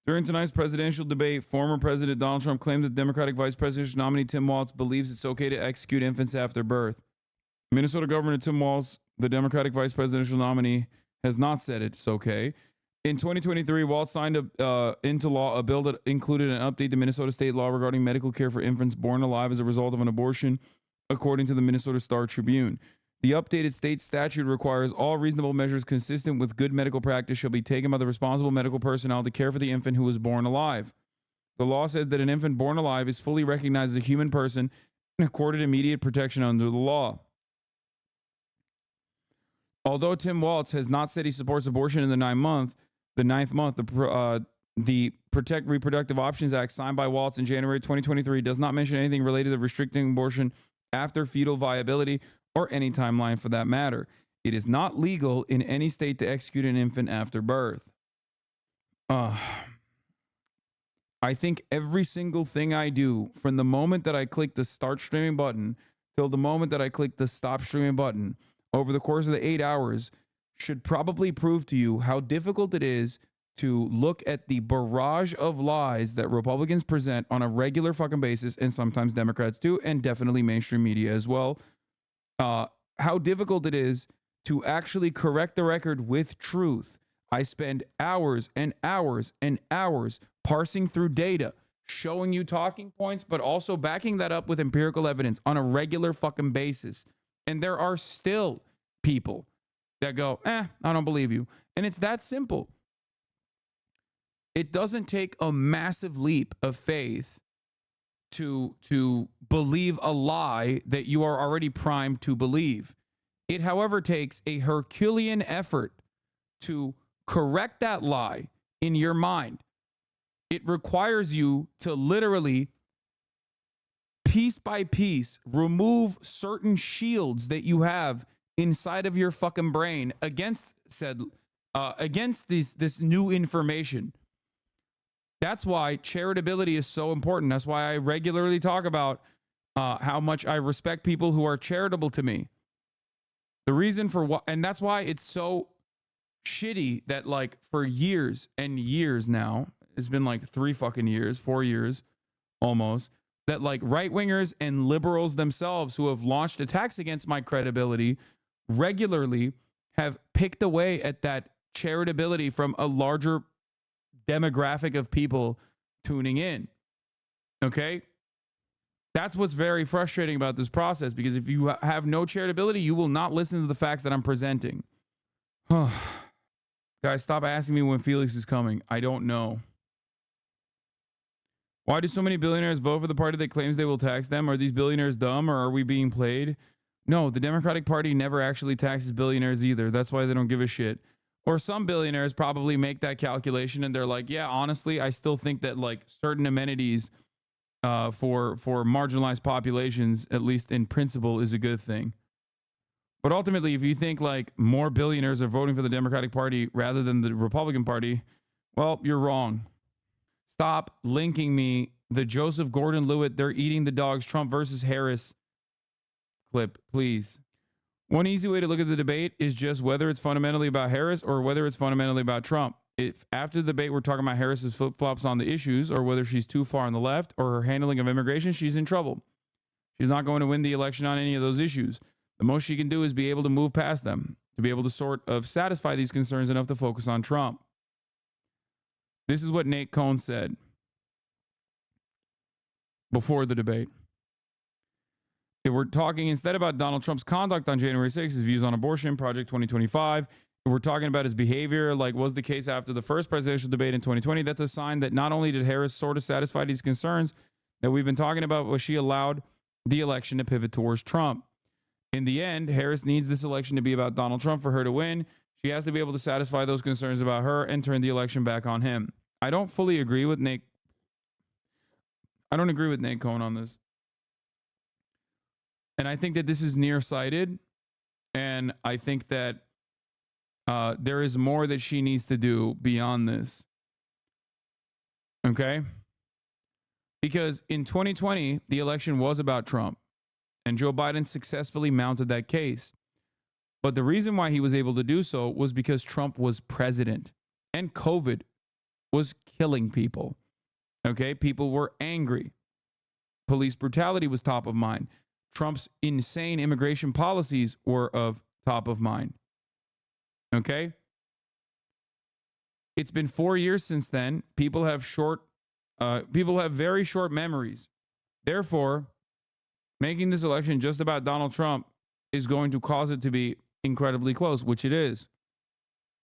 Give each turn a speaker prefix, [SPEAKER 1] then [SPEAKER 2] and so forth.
[SPEAKER 1] During tonight's presidential debate, former President Donald Trump claimed that Democratic Vice Presidential nominee Tim Walz believes it's okay to execute infants after birth. Minnesota Governor Tim Walz, the Democratic Vice Presidential nominee, has not said it's okay. In 2023, Walz signed into law a bill that included an update to Minnesota state law regarding medical care for infants born alive as a result of an abortion, according to the Minnesota Star Tribune. The updated state statute requires all reasonable measures consistent with good medical practice shall be taken by the responsible medical personnel to care for the infant who is born alive. The law says that an infant born alive is fully recognized as a human person and accorded immediate protection under the law. Although Tim Walz has not said he supports abortion in the ninth month, the Protect Reproductive Options Act signed by Walz in January 2023 does not mention anything related to restricting abortion after fetal viability or any timeline for that matter. It is not legal in any state to execute an infant after birth. I think every single thing I do, from the moment that I click the start streaming button till the moment that I click the stop streaming button, over the course of the 8 hours, should probably prove to you how difficult it is to look at the barrage of lies that Republicans present on a regular fucking basis, and sometimes Democrats do, and definitely mainstream media as well. How difficult it is to actually correct the record with truth. I spend hours and hours and hours parsing through data, showing you talking points, but also backing that up with empirical evidence on a regular fucking basis. And there are still people that go, I don't believe you. And it's that simple. It doesn't take a massive leap of faith to believe a lie that you are already primed to believe. It, however, takes a Herculean effort to correct that lie in your mind. It requires you to literally, piece by piece, remove certain shields that you have inside of your fucking brain against this new information. That's why charitability is so important. That's why I regularly talk about how much I respect people who are charitable to me. The reason for what, and that's why it's so shitty that, like, for years and years now, it's been like 4 years almost, that like right wingers and liberals themselves who have launched attacks against my credibility regularly have picked away at that charitability from a larger demographic of people tuning in. Okay? That's what's very frustrating about this process, because if you have no charitability, you will not listen to the facts that I'm presenting. Guys, stop asking me when Felix is coming. I don't know. Why do so many billionaires vote for the party that claims they will tax them? Are these billionaires dumb, or are we being played? No, the Democratic Party never actually taxes billionaires either. That's why they don't give a shit. Or some billionaires probably make that calculation and they're like, yeah, honestly, I still think that like certain amenities for marginalized populations, at least in principle, is a good thing. But ultimately, if you think like more billionaires are voting for the Democratic Party rather than the Republican Party, well, you're wrong. Stop linking me the Joseph Gordon-Levitt, they're eating the dogs, Trump versus Harris clip, please. One easy way to look at the debate is just whether it's fundamentally about Harris or whether it's fundamentally about Trump. If after the debate we're talking about Harris's flip-flops on the issues, or whether she's too far on the left, or her handling of immigration, she's in trouble. She's not going to win the election on any of those issues. The most she can do is be able to move past them, to be able to sort of satisfy these concerns enough to focus on Trump. This is what Nate Cohn said before the debate. If we're talking instead about Donald Trump's conduct on January 6th, his views on abortion, Project 2025, if we're talking about his behavior, like was the case after the first presidential debate in 2020, that's a sign that not only did Harris sort of satisfy these concerns that we've been talking about, but she allowed the election to pivot towards Trump. In the end, Harris needs this election to be about Donald Trump for her to win. She has to be able to satisfy those concerns about her and turn the election back on him. I don't fully agree with Nate. I don't agree with Nate Cohn on this. And I think that this is nearsighted. And I think that there is more that she needs to do beyond this. Okay? Because in 2020, the election was about Trump. And Joe Biden successfully mounted that case. But the reason why he was able to do so was because Trump was president. And COVID was killing people. Okay, people were angry. Police brutality was top of mind. Trump's insane immigration policies were of top of mind. Okay? It's been 4 years since then. People have very short memories. Therefore, making this election just about Donald Trump is going to cause it to be incredibly close, which it is.